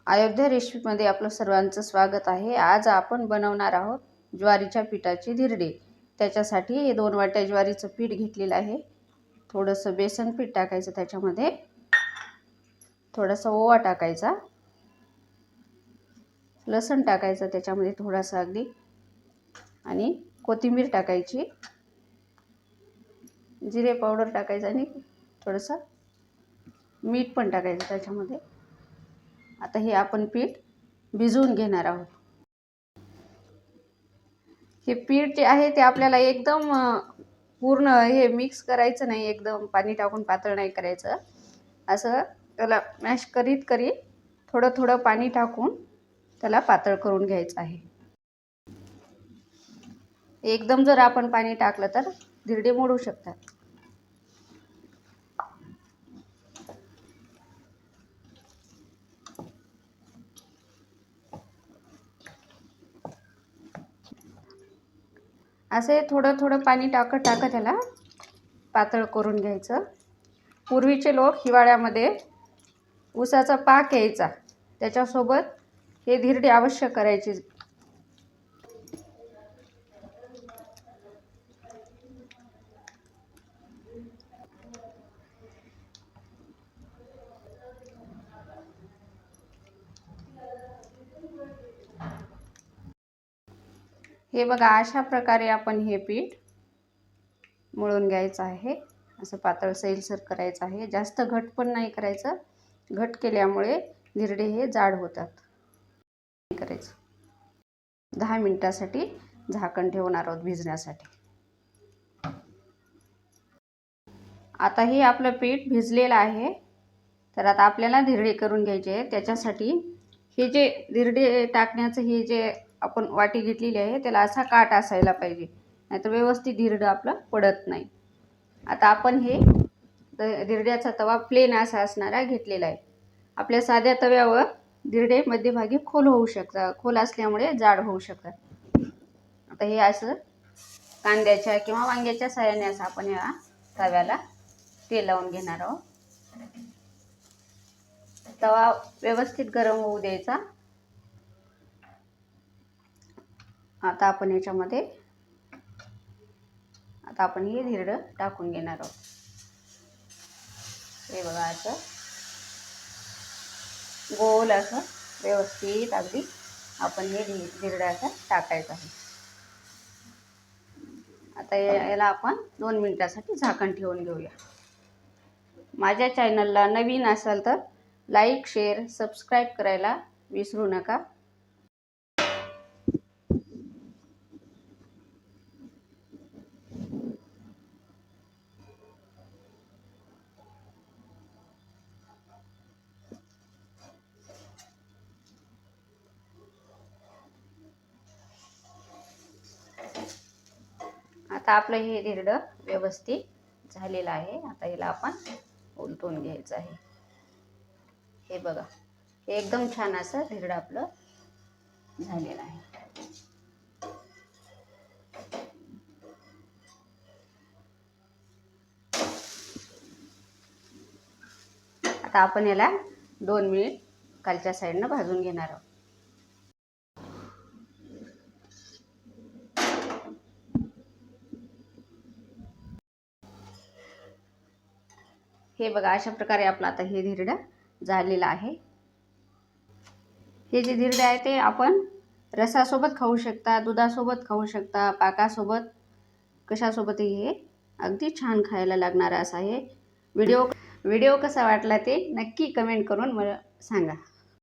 अयोध्या रेसिपीमध्ये आपलं सर्वांचं स्वागत आहे। आज आपण बनवणार आहोत ज्वारीच्या पिठाची धिरडे। त्याच्यासाठी 2 वाट्या ज्वारीचं पीठ घेतलेलं आहे। थोडंसं बेसन पीठ टाकायचं, त्याच्यामध्ये थोडासा ओवा टाकायचा, लसूण टाकायचं त्याच्यामध्ये थोडासा अगदी, आणि कोथिंबीर टाकायची, जिरे पावडर टाकायचं आणि थोडंसं मीठ पण टाकायचं त्याच्यामध्ये। आता हे आपण पीठ भिजवून घेणार आहोत। हे पीठ जे आहे ते आपल्याला एकदम पूर्ण हे मिक्स करायचं नाही, एकदम पाणी टाकून पातळ नाही करायचं। असं त्याला मॅश करीत थोडं थोडं पाणी टाकून त्याला पातळ करून घ्यायचं आहे। एकदम जर आपण पाणी टाकलं तर धिरडे मोडू शकतात। असे थोडं थोडं पाणी टाकत त्याला पातळ करून घ्यायचं। पूर्वीचे लोक हिवाळ्यामध्ये ऊसाचा पाक यायचा, त्याच्यासोबत हे धिरडे अवश्य करायचे। हे बघा, अशा प्रकारे आपण हे पीठ मळून घ्यायचं आहे। असं पातळ सैलसर करायचं आहे, जास्त घट पण नाही करायचं। घट केल्यामुळे धिरडे हे जाड होतात। करायचं 10 मिनिटासाठी झाकण ठेवणार आहोत भिजण्यासाठी। आता हे आपलं पीठ भिजलेलं आहे, तर आता आपल्याला धिरडे करून घ्यायचे आहे। त्याच्यासाठी हे जे धिरडे टाकण्याचं हे जे आपण वाटी घेतलेली आहे, त्याला असा काट असायला पाहिजे, नाहीतर व्यवस्थित धिरडं आपलं पडत नाही। आता आपण हे धिरड्याचा तवा प्लेन असा असणारा घेतलेला आहे। आपल्या साध्या तव्यावर धिरडे मध्यभागी खोल होऊ शकतात, खोल असल्यामुळे जाड होऊ शकतात। आता हे असं कांद्याच्या किंवा वांग्याच्या साहाय्याने असं आपण या तव्याला तेल लावून घेणार आहोत। तवा व्यवस्थित गरम होऊ द्यायचा। आता आपण याच्यामध्ये हे धिरडं टाकून घेणार आहोत। हे बघा, असं गोल असं व्यवस्थित अगदी आपण हे धिरडं असं टाकायचं आहे। आता याला आपण 2 मिनिटासाठी झाकण ठेवून घेऊया। माझ्या चॅनलला नवीन असाल तर लाईक, शेअर, सबस्क्राईब करायला विसरू नका। आता आपलं हे धिरडं व्यवस्थित झालेलं आहे। आता याला आपण उलटून घ्यायचं आहे। हे बघा, हे एकदम छान असं धिरडं आपलं झालेलं आहे। आता आपण याला 2 मिनिट खालच्या साईडनं भाजून घेणार आहोत। हे बघा, अशा प्रकारे आपलं आता हे धिरडं झालेलं आहे। हे जे धिरडे आहे ते आपण रसासोबत खाऊ शकता, दुधासोबत खाऊ शकता, पाकासोबत, कशासोबतही हे अगदी छान खायला लागणार असं आहे। व्हिडिओ कसा वाटला ते नक्की कमेंट करून मला सांगा।